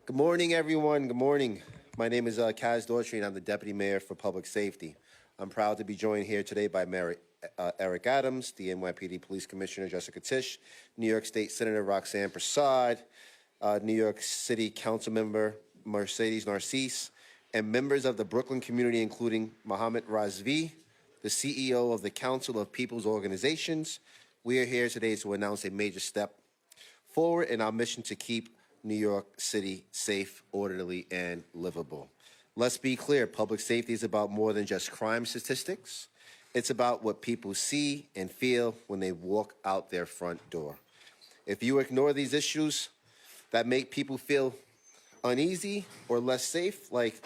Good morning, everyone. Good morning. My name is Kaz Daughtry, and I'm the Deputy Mayor for Public Safety. I'm proud to be joined here today by Mayor Eric Adams, the NYPD Police Commissioner Jessica Tisch, New York State Senator Roxanne Prasad, New York City Council Member Mercedes Narcisse, and members of the Brooklyn community, including Mohammed Razvi, the CEO of the Council of People's Organizations. We are here today to announce a major step forward in our mission to keep New York City safe, orderly, and livable. Let's be clear, public safety is about more than just crime statistics. It's about what people see and feel when they walk out their front door. If you ignore these issues that make people feel uneasy or less safe, like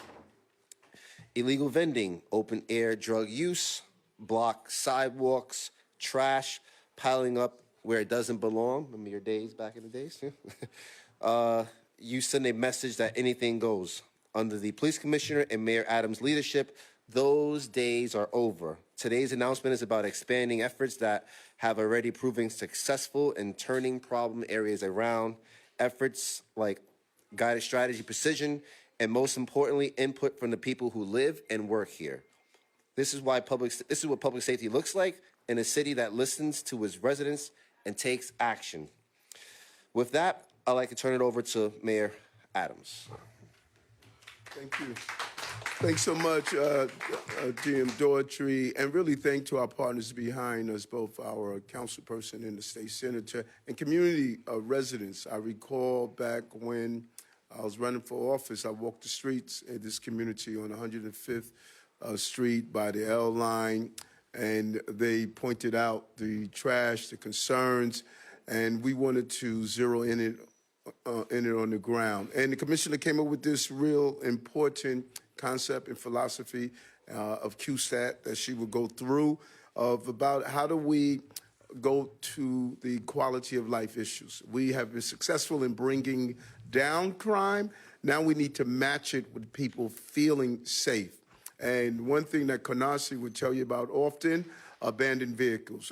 illegal vending, open air drug use, blocked sidewalks, trash piling up where it doesn't belong. Remember your days back in the days? You send a message that anything goes. Under the police commissioner and Mayor Adams' leadership, those days are over. Today's announcement is about expanding efforts that have already proven successful in turning problem areas around. Efforts like guided strategy, precision, and most importantly, input from the people who live and work here. This is what public safety looks like in a city that listens to its residents and takes action. With that, I'd like to turn it over to Mayor Adams. Thank you. Thanks so much, GM Daughtry, and really thank to our partners behind us, both our councilperson and the state senator, and community residents. I recall back when I was running for office, I walked the streets in this community on 105th Street by the L line, and they pointed out the trash, the concerns, and we wanted to zero in it on the ground. And the commissioner came up with this real important concept and philosophy of QSTAT that she would go through of about how do we go to the quality of life issues. We have been successful in bringing down crime. Now we need to match it with people feeling safe. And one thing that Canari would tell you about often, abandoned vehicles.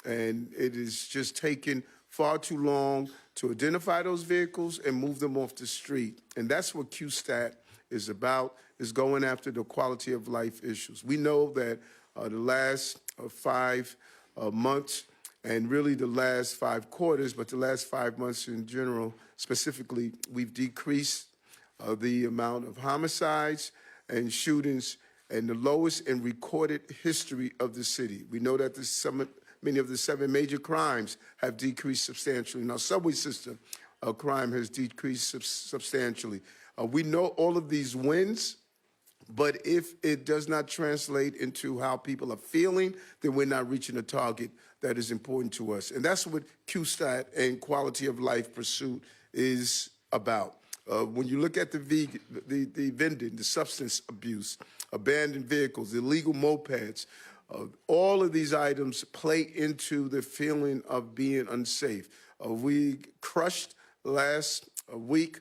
And it is just taken far too long to identify those vehicles and move them off the street. And that's what QSTAT is about, is going after the quality of life issues. We know that the last 5 months, and really the last 5 quarters, but the last 5 months in general, specifically, we've decreased the amount of homicides and shootings and the lowest in recorded history of the city. We know that many of the 7 major crimes have decreased substantially. In our subway system, crime has decreased substantially. We know all of these wins, but if it does not translate into how people are feeling, then we're not reaching a target that is important to us. And that's what QSTAT and quality of life pursuit is about. When you look at the vending, the substance abuse, abandoned vehicles, illegal mopeds, all of these items play into the feeling of being unsafe. We crushed last week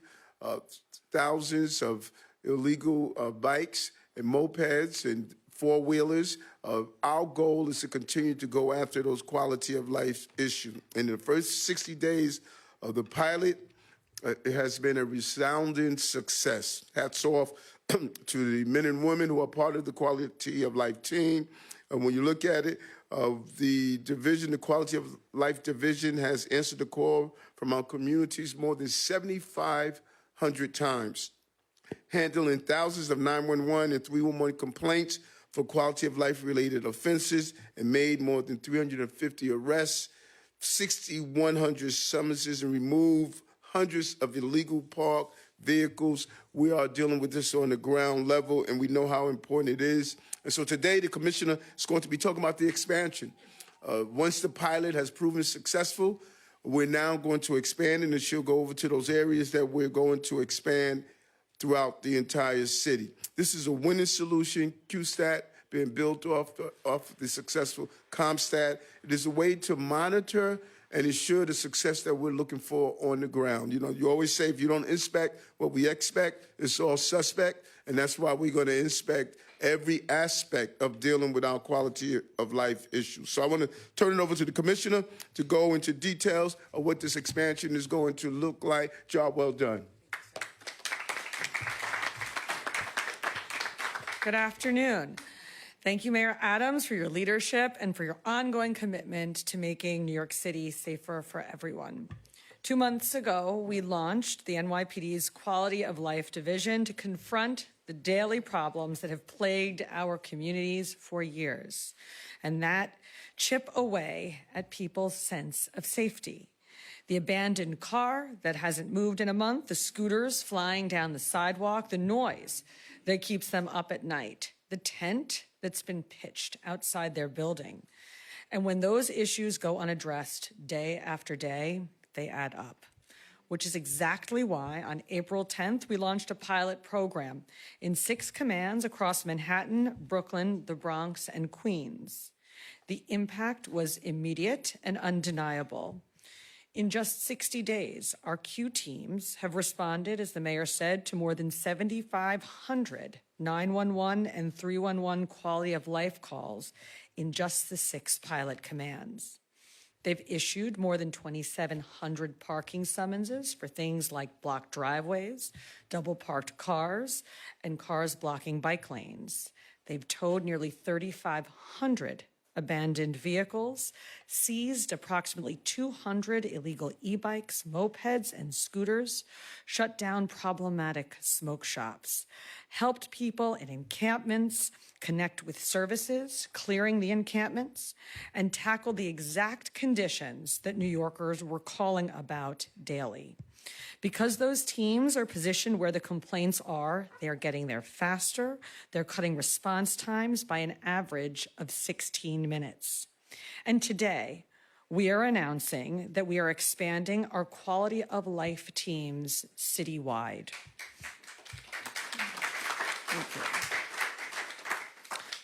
thousands of illegal bikes and mopeds and four-wheelers. Our goal is to continue to go after those quality of life issues. In the first 60 days of the pilot, it has been a resounding success. Hats off to the men and women who are part of the quality of life team. And when you look at it, the division, the quality of life division has answered the call from our communities more than 7,500 times, handling thousands of 911 and 311 complaints for quality of life related offenses and made more than 350 arrests, 6,100 summonses, and removed hundreds of illegal parked vehicles. We are dealing with this on the ground level, and we know how important it is. And so today, the commissioner is going to be talking about the expansion. Once the pilot has proven successful, we're now going to expand, and she'll go over to those areas that we're going to expand throughout the entire city. This is a winning solution, QSTAT, being built off the successful CompStat. It is a way to monitor and ensure the success that we're looking for on the ground. You know, you always say if you don't inspect what we expect, it's all suspect, and that's why we're going to inspect every aspect of dealing with our quality of life issues. So I want to turn it over to the commissioner to go into details of what this expansion is going to look like. Job well done. Good afternoon. Thank you, Mayor Adams, for your leadership and for your ongoing commitment to making New York City safer for everyone. 2 months ago, we launched the NYPD's Quality of Life Division to confront the daily problems that have plagued our communities for years, and that chip away at people's sense of safety. The abandoned car that hasn't moved in a month, the scooters flying down the sidewalk, the noise that keeps them up at night, the tent that's been pitched outside their building. And when those issues go unaddressed day after day, they add up, which is exactly why on April 10th, we launched a pilot program in 6 commands across Manhattan, Brooklyn, the Bronx, and Queens. The impact was immediate and undeniable. In just 60 days, our Q teams have responded, as the mayor said, to more than 7,500 911 and 311 quality of life calls in just the 6 pilot commands. They've issued more than 2,700 parking summonses for things like blocked driveways, double parked cars, and cars blocking bike lanes. They've towed nearly 3,500 abandoned vehicles, seized approximately 200 illegal e-bikes, mopeds, and scooters, shut down problematic smoke shops, helped people in encampments connect with services, clearing the encampments, and tackled the exact conditions that New Yorkers were calling about daily. Because those teams are positioned where the complaints are, they are getting there faster. They're cutting response times by an average of 16 minutes. And today, we are announcing that we are expanding our quality of life teams citywide. Thank you.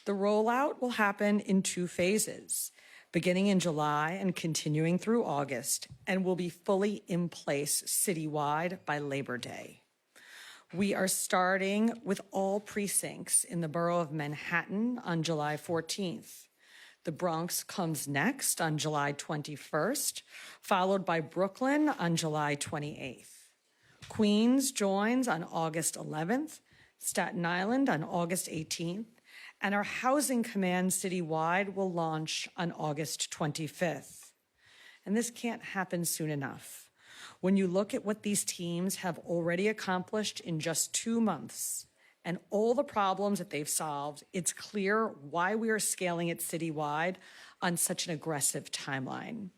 The rollout will happen in 2 phases, beginning in July and continuing through August, and will be fully in place citywide by Labor Day. We are starting with all precincts in the borough of Manhattan on July 14th. The Bronx comes next on July 21st, followed by Brooklyn on July 28th. Queens joins on August 11th, Staten Island on August 18th, and our housing command citywide will launch on August 25th. And this can't happen soon enough. When you look at what these teams have already accomplished in just 2 months and all the problems that they've solved, it's clear why we are scaling it citywide on such an aggressive timeline.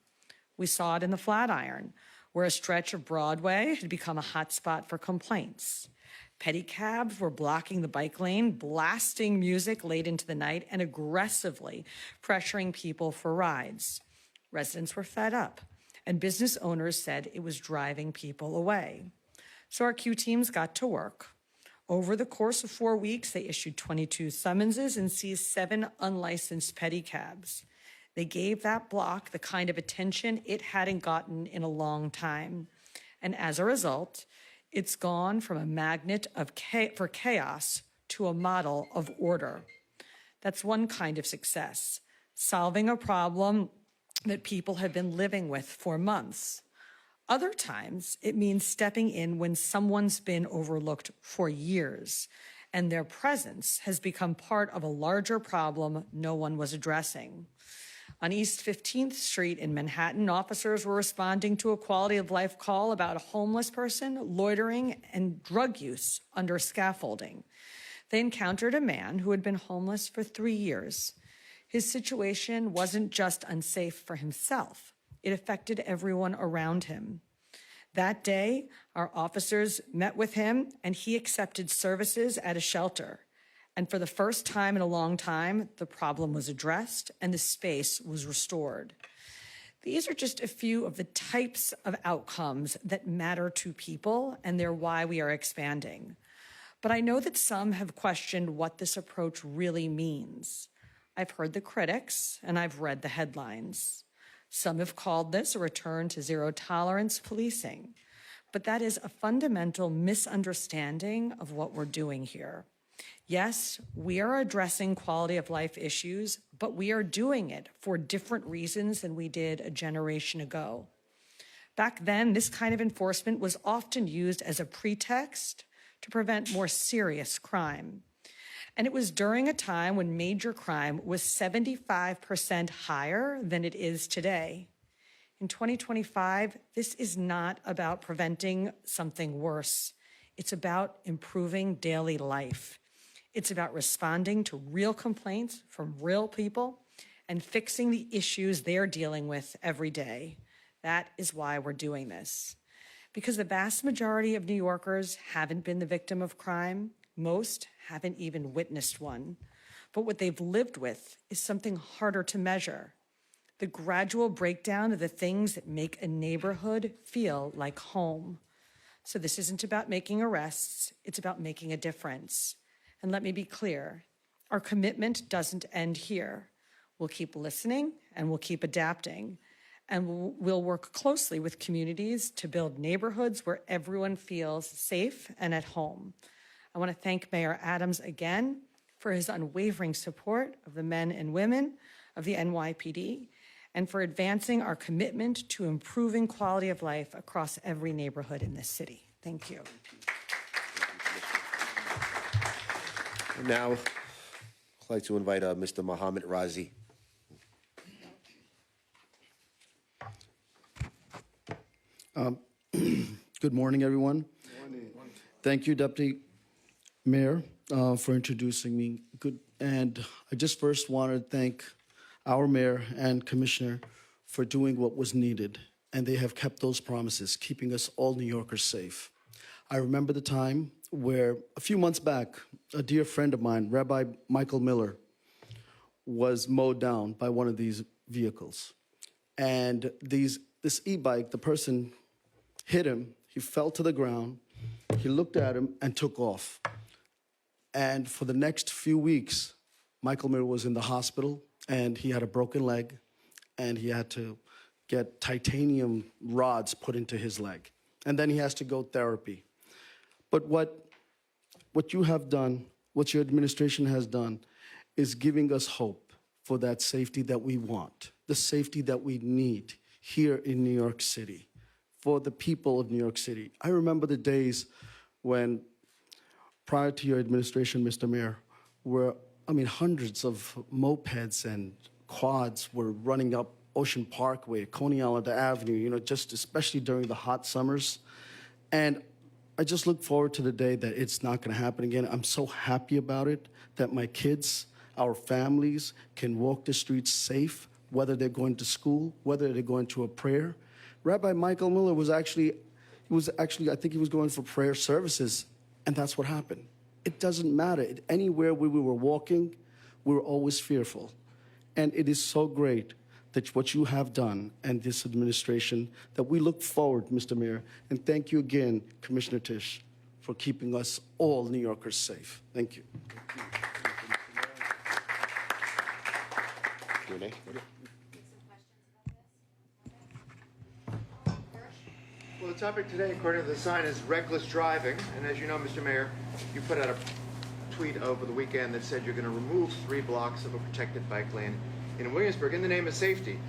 We saw it in the Flatiron, where a stretch of Broadway had become a hotspot for complaints. Pedicabs were blocking the bike lane, blasting music late into the night, and aggressively pressuring people for rides. Residents were fed up, and business owners said it was driving people away. So our Q teams got to work. Over the course of 4 weeks, they issued 22 summonses and seized 7 unlicensed pedicabs. They gave that block the kind of attention it hadn't gotten in a long time. And as a result, it's gone from a magnet for chaos to a model of order. That's one kind of success, solving a problem that people have been living with for months. Other times, it means stepping in when someone's been overlooked for years, and their presence has become part of a larger problem no one was addressing. On East 15th Street in Manhattan, officers were responding to a quality of life call about a homeless person loitering and drug use under scaffolding. They encountered a man who had been homeless for 3 years. His situation wasn't just unsafe for himself, it affected everyone around him. That day, our officers met with him and he accepted services at a shelter. And for the first time in a long time, the problem was addressed and the space was restored. These are just a few of the types of outcomes that matter to people, and they're why we are expanding. But I know that some have questioned what this approach really means. I've heard the critics, and I've read the headlines. Some have called this a return to zero-tolerance policing, but that is a fundamental misunderstanding of what we're doing here. Yes, we are addressing quality of life issues, but we are doing it for different reasons than we did a generation ago. Back then, this kind of enforcement was often used as a pretext to prevent more serious crime. And it was during a time when major crime was 75% higher than it is today. In 2025, this is not about preventing something worse. It's about improving daily life. It's about responding to real complaints from real people and fixing the issues they're dealing with every day. That is why we're doing this. Because the vast majority of New Yorkers haven't been the victim of crime. Most haven't even witnessed one. But what they've lived with is something harder to measure. The gradual breakdown of the things that make a neighborhood feel like home. So this isn't about making arrests, it's about making a difference. And let me be clear, our commitment doesn't end here. We'll keep listening and we'll keep adapting. And we'll work closely with communities to build neighborhoods where everyone feels safe and at home. I want to thank Mayor Adams again for his unwavering support of the men and women of the NYPD and for advancing our commitment to improving quality of life across every neighborhood in this city. Thank you. Now, I'd like to invite Mr. Mohammed Razi. Good morning, everyone. Thank you, Deputy Mayor, for introducing me. And I just first want to thank our mayor and commissioner for doing what was needed. And they have kept those promises, keeping us all New Yorkers safe. I remember the time where a few months back, a dear friend of mine, Rabbi Michael Miller, was mowed down by one of these vehicles. And this e-bike, the person hit him, he fell to the ground, he looked at him and took off. And for the next few weeks, Michael Miller was in the hospital and he had a broken leg and he had to get titanium rods put into his leg. And then he has to go therapy. But what you have done, what your administration has done, is giving us hope for that safety that we want, the safety that we need here in New York City, for the people of New York City. I remember the days when, prior to your administration, Mr. Mayor, hundreds of mopeds and quads were running up Ocean Parkway, Coney Island Avenue, just especially during the hot summers. And I just look forward to the day that it's not going to happen again. I'm so happy about it, that my kids, our families can walk the streets safe, whether they're going to school, whether they're going to a prayer. Rabbi Michael Miller was actually, I think he was going for prayer services, and that's what happened. It doesn't matter. Anywhere we were walking, we were always fearful. And it is so great that what you have done and this administration, that we look forward, Mr. Mayor, and thank you again, Commissioner Tisch, for keeping us all New Yorkers safe. Thank you. Q&A. Well, the topic today, according to the sign, is reckless driving. And as you know, Mr. Mayor, you put out a tweet over the weekend that said you're going to remove 3 blocks of a protected bike lane in Williamsburg in the name of safety.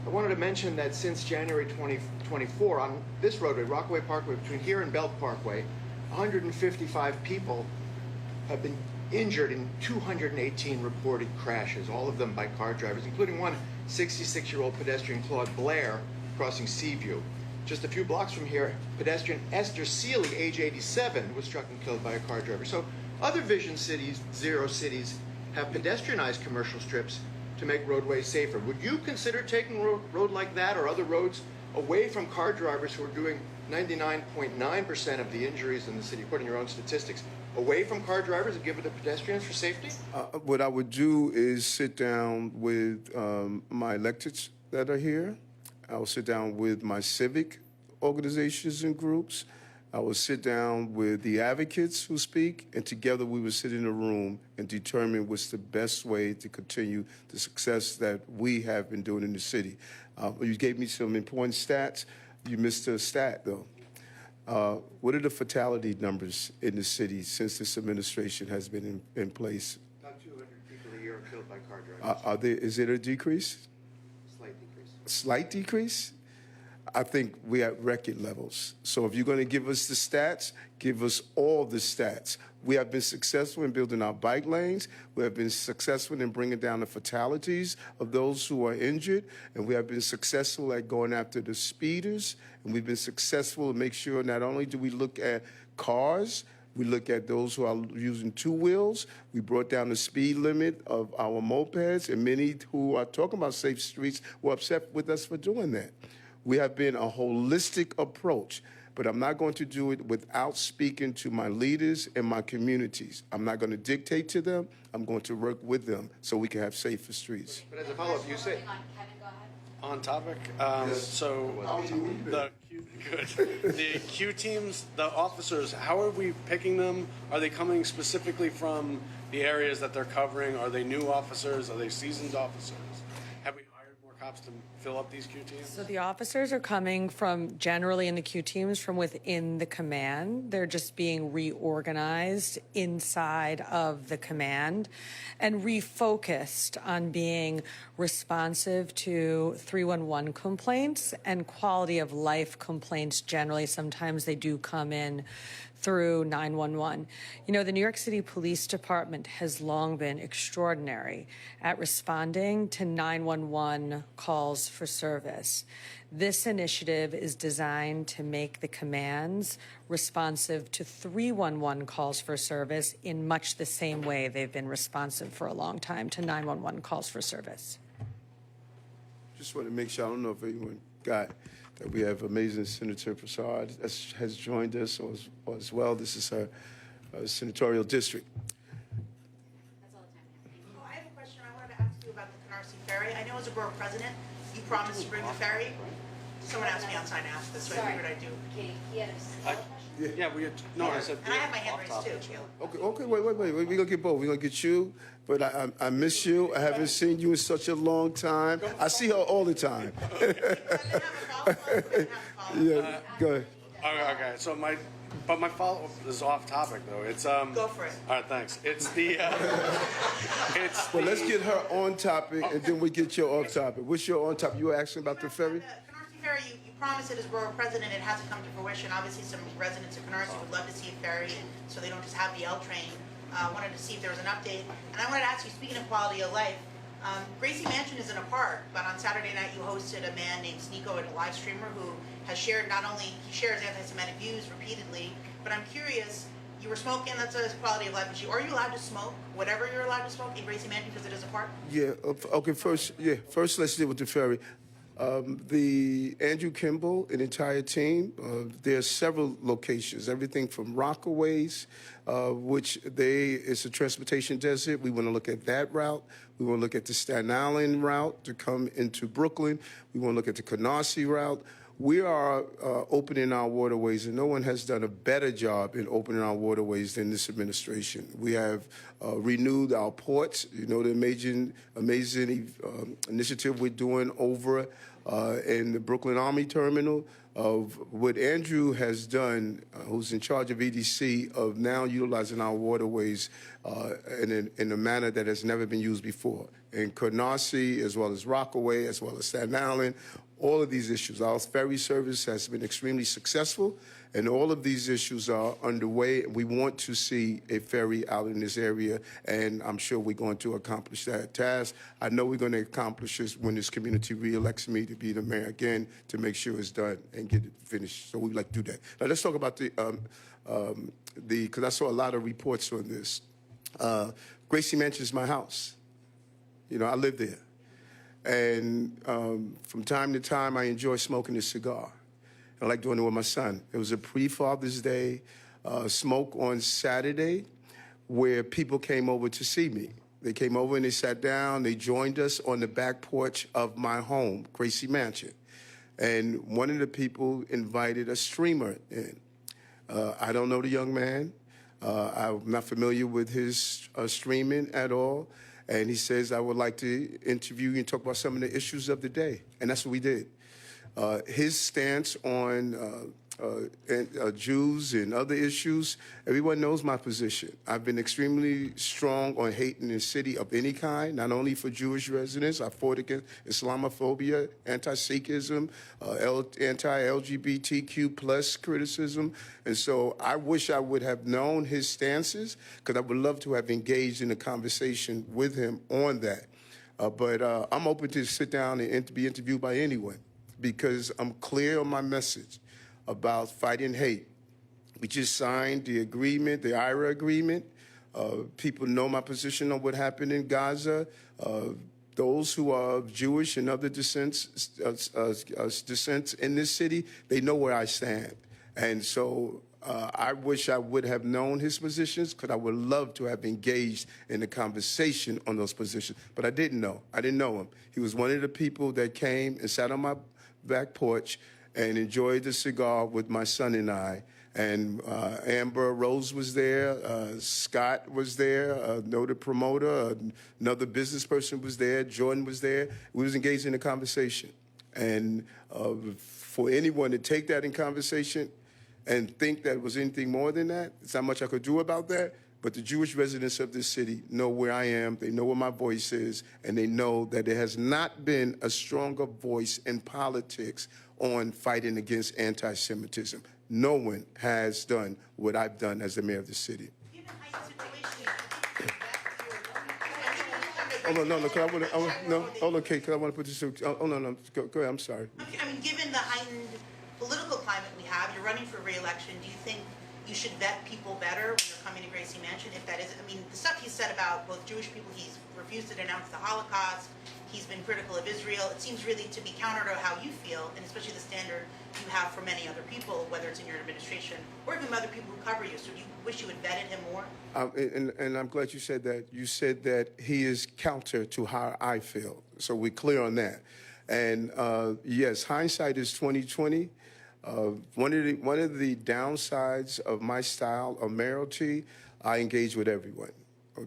I wanted to mention that since January 2024, on this roadway, Rockaway Parkway, between here and Belt Parkway, 155 people have been injured in 218 reported crashes, all of them by car drivers, including one 66-year-old pedestrian, Claude Blair, crossing Seaview. Just a few blocks from here, pedestrian Esther Seeley, age 87, was struck and killed by a car driver. So other Vision cities, Zero cities, have pedestrianized commercial strips to make roadways safer. Would you consider taking a road like that or other roads away from car drivers who are doing 99.9% of the injuries in the city, according to your own statistics, away from car drivers and give it to pedestrians for safety? What I would do is sit down with my electeds that are here. I will sit down with my civic organizations and groups. I will sit down with the advocates who speak, and together we will sit in a room and determine what's the best way to continue the success that we have been doing in the city. You gave me some important stats. You missed a stat, though. What are the fatality numbers in the city since this administration has been in place? About 200 people a year are killed by car drivers. Is it a decrease? Slight decrease. Slight decrease? I think we're at record levels. So if you're going to give us the stats, give us all the stats. We have been successful in building our bike lanes. We have been successful in bringing down the fatalities of those who are injured. And we have been successful at going after the speeders. And we've been successful to make sure not only do we look at cars, we look at those who are using two wheels. We brought down the speed limit of our mopeds. And many who are talking about safe streets were upset with us for doing that. We have been a holistic approach, but I'm not going to do it without speaking to my leaders and my communities. I'm not going to dictate to them. I'm going to work with them so we can have safer streets. But as a follow-up, you say... On topic, so the Q teams, the officers, how are we picking them? Are they coming specifically from the areas that they're covering? Are they new officers? Are they seasoned officers? Have we hired more cops to fill up these Q teams? So the officers are coming from, generally in the Q teams, from within the command. They're just being reorganized inside of the command and refocused on being responsive to 311 complaints and quality of life complaints generally. Sometimes they do come in through 911. You know, the New York City Police Department has long been extraordinary at responding to 911 calls for service. This initiative is designed to make the commands responsive to 311 calls for service in much the same way they've been responsive for a long time to 911 calls for service. Just want to make sure, I don't know if anyone got that we have amazing Senator Prasad has joined us as well. This is her senatorial district. That's all the time. I have a question. I wanted to ask you about the Canari Ferry. I know as a borough president, you promised to bring the ferry. Someone asked me outside to ask this, so I figured I'd do. Katie, he had a question? Yeah, we had, no, I said. And I have my hand raised too. Okay, wait. We're going to get both. We're going to get you, but I miss you. I haven't seen you in such a long time. I see her all the time. Yeah, go ahead. Okay, so my follow-up is off topic though. It's Go for it. All right, thanks. It's the Well, let's get her on topic, and then we get your off topic. What's your on topic? You were asking about the ferry? Canari Ferry, you promised it as borough president. It hasn't come to fruition. Obviously, some residents of Canarsie would love to see a ferry, so they don't just have the L train. Wanted to see if there was an update. And I wanted to ask you, speaking of quality of life, Gracie Mansion is in a park, but on Saturday night you hosted a man named Sneeko, a live streamer, who has shared, not only, he shares anti-Semitic views repeatedly, but I'm curious, you were smoking, that's a quality of life issue. Are you allowed to smoke, whatever you're allowed to smoke in Gracie Mansion because it is a park? Yeah, okay, first let's deal with the ferry. The Andrew Kimball, an entire team, there are several locations, everything from Rockaways, which it's a transportation desert. We want to look at that route. We want to look at the Staten Island route to come into Brooklyn. We want to look at the Canarsie route. We are opening our waterways, and no one has done a better job in opening our waterways than this administration. We have renewed our ports. You know, the amazing initiative we're doing over in the Brooklyn Army Terminal. Of what Andrew has done, who's in charge of EDC, of now utilizing our waterways in a manner that has never been used before. In Canarsie, as well as Rockaway, as well as Staten Island, all of these issues. Our ferry service has been extremely successful, and all of these issues are underway. We want to see a ferry out in this area, and I'm sure we're going to accomplish that task. I know we're going to accomplish this when this community re-elects me to be the mayor again, to make sure it's done and get it finished. So we'd like to do that. Now let's talk about because I saw a lot of reports on this. Gracie Mansion is my house. You know, I live there. And from time to time, I enjoy smoking a cigar. I like doing it with my son. It was a pre-Father's Day smoke on Saturday where people came over to see me. They came over and they sat down. They joined us on the back porch of my home, Gracie Mansion. And one of the people invited a streamer in. I don't know the young man. I'm not familiar with his streaming at all. And he says, I would like to interview you and talk about some of the issues of the day. And that's what we did. His stance on Jews and other issues, everyone knows my position. I've been extremely strong on hate in the city of any kind, not only for Jewish residents. I fought against Islamophobia, anti-Sikhism, anti-LGBTQ plus criticism. And so I wish I would have known his stances, because I would love to have engaged in a conversation with him on that. But I'm open to sit down and be interviewed by anyone, because I'm clear on my message about fighting hate. We just signed the agreement, the IRA agreement. People know my position on what happened in Gaza. Those who are of Jewish and other descents in this city, they know where I stand. And so I wish I would have known his positions, because I would love to have engaged in the conversation on those positions. But I didn't know. I didn't know him. He was one of the people that came and sat on my back porch and enjoyed the cigar with my son and I. And Amber Rose was there, Scott was there, a noted promoter, another business person was there, Jordan was there. We was engaged in a conversation. And for anyone to take that in conversation and think that it was anything more than that, it's not much I could do about that. But the Jewish residents of this city know where I am, they know where my voice is, and they know that there has not been a stronger voice in politics on fighting against anti-Semitism. No one has done what I've done as the mayor of the city. Oh, no, because I want to, no, hold on, Kate, because I want to put this, oh, no, go ahead, I'm sorry. I mean, given the heightened political climate we have, you're running for re-election, do you think you should vet people better when you're coming to Gracie Mansion? If that is, I mean, the stuff he's said about both Jewish people, he's refused to denounce the Holocaust, he's been critical of Israel, it seems really to be counter to how you feel, and especially the standard you have for many other people, whether it's in your administration or even other people who cover you. So do you wish you had vetted him more? And I'm glad you said that. You said that he is counter to how I feel. So we're clear on that. And yes, hindsight is 20/20. One of the downsides of my style of mayoralty, I engage with everyone.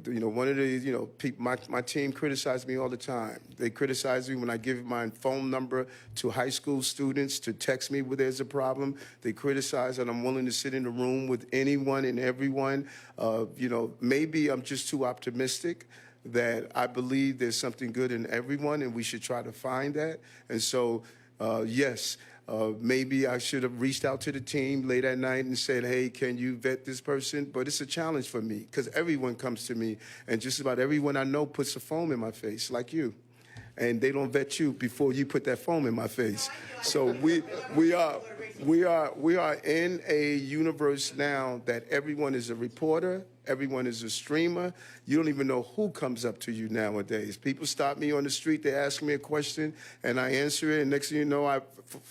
You know, one of the, people, my team criticized me all the time. They criticize me when I give my phone number to high school students to text me when there's a problem. They criticize that I'm willing to sit in the room with anyone and everyone. Maybe I'm just too optimistic, that I believe there's something good in everyone and we should try to find that. And so, yes, maybe I should have reached out to the team late at night and said, hey, can you vet this person? But it's a challenge for me, because everyone comes to me, and just about everyone I know puts a foam in my face, like you. And they don't vet you before you put that foam in my face. So we are in a universe now that everyone is a reporter, everyone is a streamer. You don't even know who comes up to you nowadays. People stop me on the street, they ask me a question, and I answer it, and next thing you know,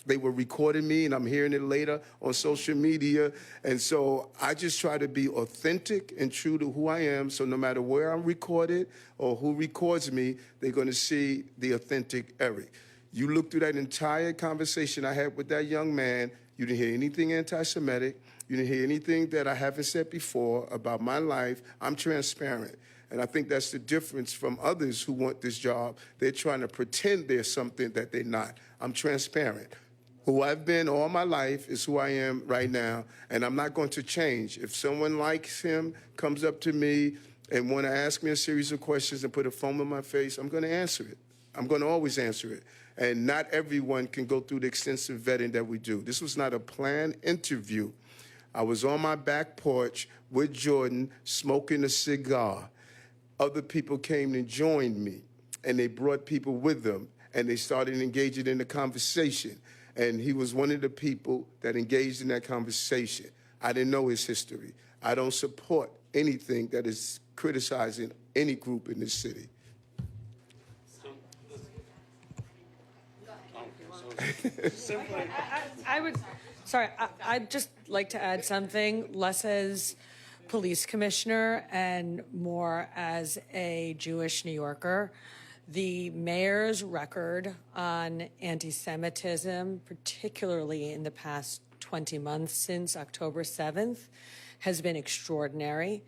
they were recording me, and I'm hearing it later on social media. And so I just try to be authentic and true to who I am, so no matter where I'm recorded or who records me, they're going to see the authentic Eric. You look through that entire conversation I had with that young man, you didn't hear anything anti-Semitic. You didn't hear anything that I haven't said before about my life. I'm transparent. And I think that's the difference from others who want this job. They're trying to pretend they're something that they're not. I'm transparent. Who I've been all my life is who I am right now, and I'm not going to change. If someone likes him, comes up to me and want to ask me a series of questions and put a foam in my face, I'm going to answer it. I'm going to always answer it. And not everyone can go through the extensive vetting that we do. This was not a planned interview. I was on my back porch with Jordan smoking a cigar. Other people came and joined me, and they brought people with them, and they started engaging in the conversation. And he was one of the people that engaged in that conversation. I didn't know his history. I don't support anything that is criticizing any group in this city. I'd just like to add something, less as police commissioner and more as a Jewish New Yorker. The mayor's record on anti-Semitism, particularly in the past 20 months since October 7th, has been extraordinary,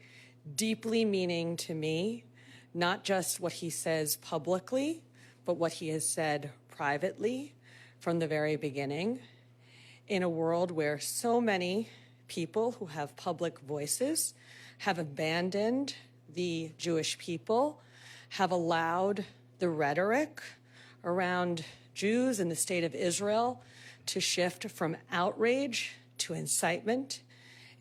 deeply meaning to me, not just what he says publicly, but what he has said privately from the very beginning. in a world where so many people who have public voices have abandoned the Jewish people, have allowed the rhetoric around Jews and the state of Israel to shift from outrage to incitement,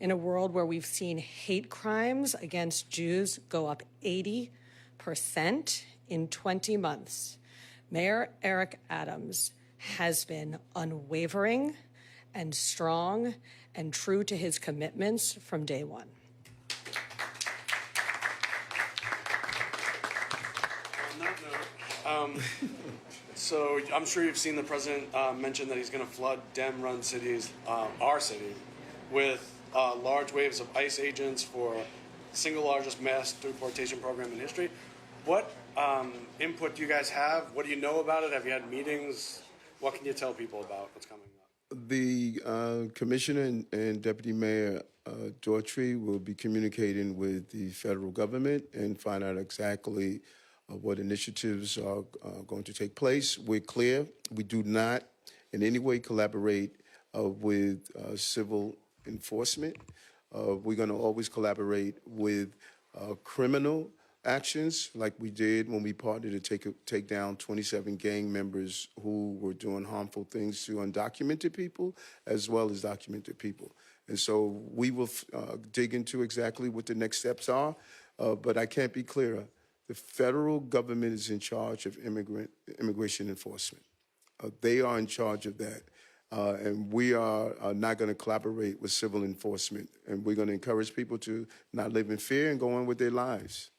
in a world where we've seen hate crimes against Jews go up 80% in 20 months. Mayor Eric Adams has been unwavering and strong and true to his commitments from day one. On that note, so I'm sure you've seen the president mention that he's going to flood Dem-run cities, our city, with large waves of ICE agents for the single largest mass deportation program in history. What input do you guys have? What do you know about it? Have you had meetings? What can you tell people about what's coming up? The commissioner and deputy mayor Daughtry will be communicating with the federal government and find out exactly what initiatives are going to take place. We're clear. We do not in any way collaborate with civil enforcement. We're going to always collaborate with criminal actions, like we did when we partnered to take down 27 gang members who were doing harmful things to undocumented people as well as documented people. And so we will dig into exactly what the next steps are, but I can't be clearer. The federal government is in charge of immigration enforcement. They are in charge of that. And we are not going to collaborate with civil enforcement. And we're going to encourage people to not live in fear and go on with their lives.